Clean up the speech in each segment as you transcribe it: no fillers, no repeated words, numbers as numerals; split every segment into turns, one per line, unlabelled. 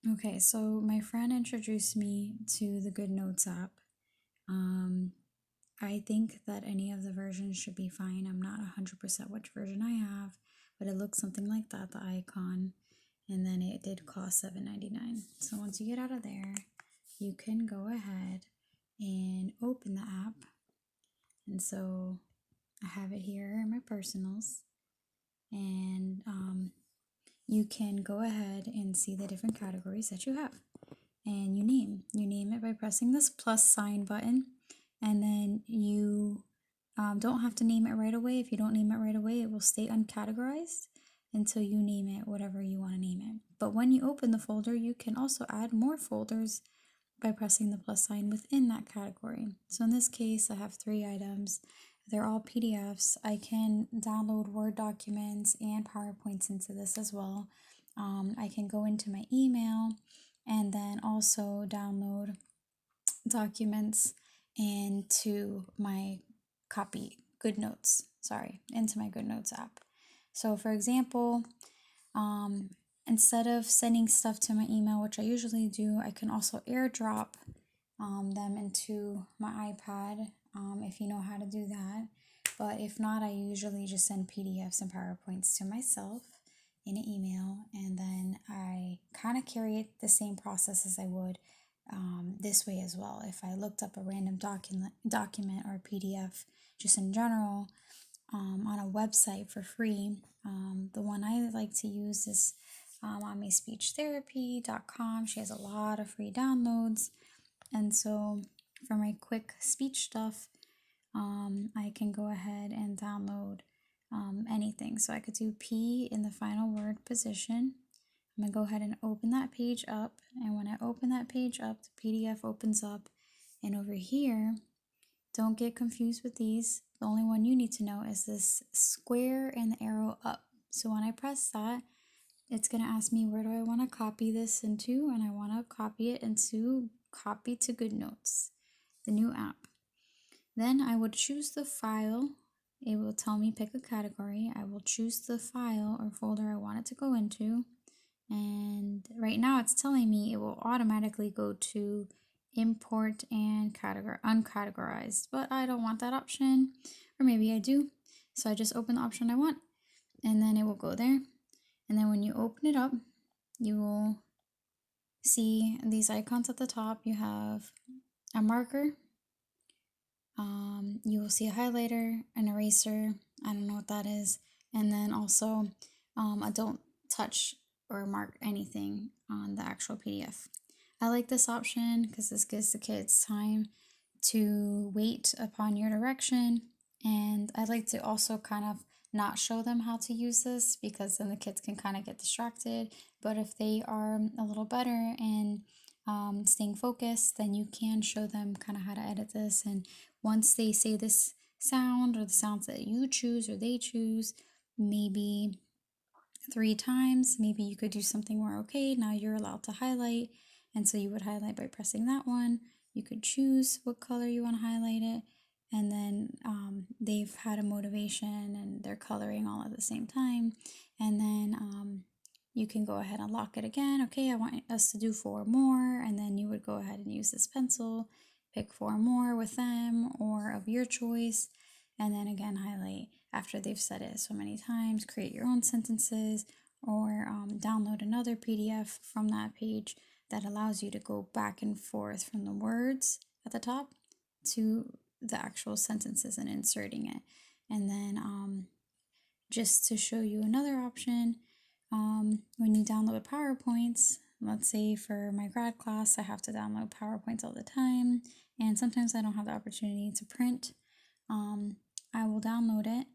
Okay, so my friend introduced me to the Goodnotes app. Um, I think that any of the versions should be fine. I'm not 100% which version I have, but it looks something like that, the icon. And then it did cost $7.99. So once you get out of there, you can go ahead and open the app. And so I have it here in my personals. And you can go ahead and see the different categories that you have. And you name it by pressing this plus sign button, and then you don't have to name it right away. If you don't name it right away, it will stay uncategorized until you name it whatever you want to name it. But when you open the folder, you can also add more folders by pressing the plus sign within that category. So in this case, I have 3 items. They're all PDFs. I can download Word documents and PowerPoints into this as well. I can go into my email and then also download documents into my into my Goodnotes app. So for example, um, instead of sending stuff to my email, which I usually do, I can also airdrop them into my iPad if you know how to do that. But if not, I usually just send PDFs and PowerPoints to myself in an email, and then I kind of carry it the same process as I would this way as well. If I looked up a random document or PDF just in general on a website for free, the one I like to use is speechtherapy.com. She has a lot of free downloads. And so for my quick speech stuff, I can go ahead and download anything. So I could do P in the final word position. I'm going to go ahead and open that page up. And when I open that page up, the PDF opens up. And over here, don't get confused with these. The only one you need to know is this square and the arrow up. So when I press that, it's going to ask me where do I want to copy this into, and I want to copy it into Copy to Goodnotes, the new app. Then I would choose the file. It will tell me pick a category. I will choose the file or folder I want it to go into. And right now it's telling me it will automatically go to import and uncategorized, but I don't want that option, or maybe I do. So I just open the option I want, and then it will go there. And then when you open it up, you will see these icons at the top. You have a marker, you will see a highlighter, an eraser, I don't know what that is, and then also a don't touch or mark anything on the actual PDF. I like this option because this gives the kids time to wait upon your direction, and I like to also kind of not show them how to use this because then the kids can kind of get distracted. But if they are a little better in staying focused, then you can show them kind of how to edit this. And once they say this sound or the sounds that you choose or they choose, maybe 3 times, maybe you could do something where, okay, now you're allowed to highlight. And so you would highlight by pressing that one. You could choose what color you want to highlight it. And then they've had a motivation and they're coloring all at the same time. And then you can go ahead and lock it again. Okay, I want us to do 4 more. And then you would go ahead and use this pencil, pick 4 more with them or of your choice. And then again, highlight after they've said it so many times, create your own sentences, or download another PDF from that page that allows you to go back and forth from the words at the top to the actual sentences and inserting it. And then just to show you another option, when you download PowerPoints, let's say for my grad class, I have to download PowerPoints all the time, and sometimes I don't have the opportunity to print. I will download it,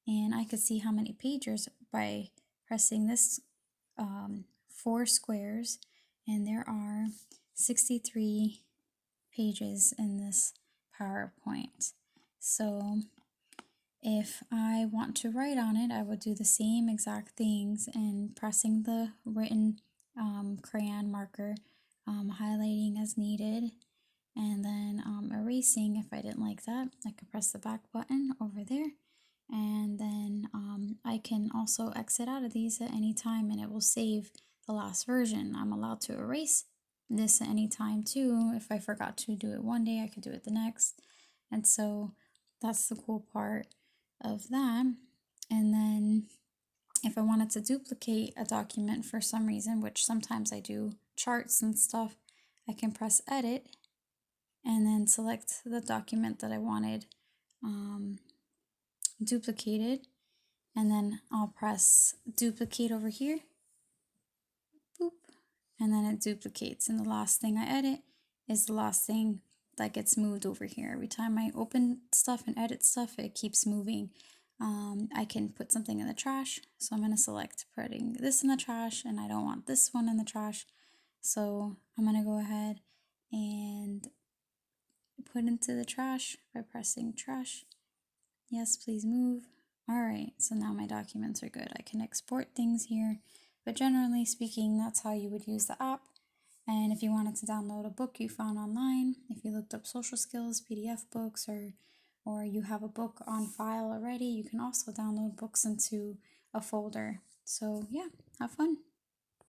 and I could see how many pages by pressing this 4 squares, and there are 63 pages in this PowerPoint. So if I want to write on it, I would do the same exact things and pressing the written crayon marker, highlighting as needed, and then erasing if I didn't like that. I could press the back button over there, and then I can also exit out of these at any time, and it will save the last version. I'm allowed to erase this at any time too. If I forgot to do it one day, I could do it the next. And so that's the cool part of that. And then if I wanted to duplicate a document for some reason, which sometimes I do, charts and stuff, I can press edit and then select the document that I wanted duplicated, and then I'll press duplicate over here, boop, and then it duplicates, and the last thing I edit is the last thing that gets moved over here. Every time I open stuff and edit stuff, it keeps moving. I can put something in the trash, so I'm going to select putting this in the trash, and I don't want this one in the trash, so I'm going to go ahead and put into the trash by pressing trash. Yes, please move. All right, so now my documents are good. I can export things here, but generally speaking, that's how you would use the app. And if you wanted to download a book you found online, if you looked up social skills, PDF books, or you have a book on file already, you can also download books into a folder. So yeah, have fun.